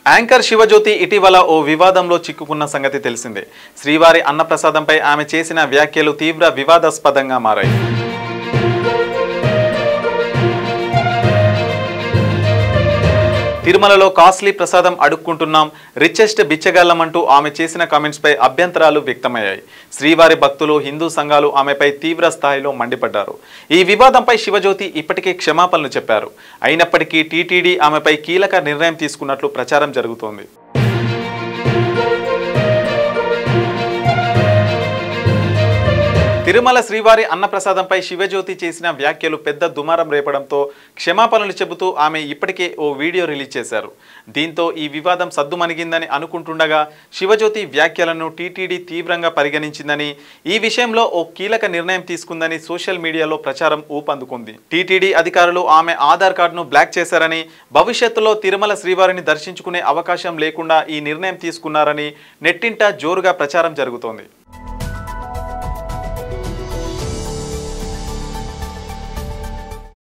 Anchor Shivajyothi ఇటీవల ఓ వివాదంలో చిక్కుకున్న సంగతి తెలిసిందే. శ్రీవారి అన్నప్రసాదంపై ఆమె చేసిన వ్యాఖ్యలు తీవ్ర వివాదాస్పదంగా మారాయి. తిరుమలలో కాస్ట్లీ ప్రసాదం అడుక్కుంటున్నాం, రిచెస్ట్ బిచ్చగాళ్ళం అంటూ ఆమె చేసిన కామెంట్స్ పై అభ్యంతరాలు వ్యక్తమయ్యాయి. శ్రీవారి భక్తులు, హిందూ సంఘాలు ఆమెపై తీవ్ర స్థాయిలో మండిపడ్డారు. ఈ వివాదంపై శివజ్యోతి ఇప్పటికే క్షమాపణలు చెప్పారు. అయినప్పటికీ టీటీడీ ఆమెపై కీలక నిర్ణయం తీసుకున్నట్లు ప్రచారం జరుగుతోంది. తిరుమల శ్రీవారి అన్నప్రసాదంపై శివజ్యోతి చేసిన వ్యాఖ్యలు పెద్ద దుమారం రేపడంతో క్షమాపణలు చెబుతూ ఆమె ఇప్పటికే ఓ వీడియో రిలీజ్ చేశారు. దీంతో ఈ వివాదం సద్దుమణిగిందని అనుకుంటుండగా శివజ్యోతి వ్యాఖ్యలను టీటీడీ తీవ్రంగా పరిగణించిందని, ఈ విషయంలో ఓ కీలక నిర్ణయం తీసుకుందని సోషల్ మీడియాలో ప్రచారం ఊపందుకుంది. టీటీడీ అధికారులు ఆమె ఆధార్ కార్డును బ్లాక్ చేశారని, భవిష్యత్తులో తిరుమల శ్రీవారిని దర్శించుకునే అవకాశం లేకుండా ఈ నిర్ణయం తీసుకున్నారని నెట్టింట జోరుగా ప్రచారం జరుగుతోంది.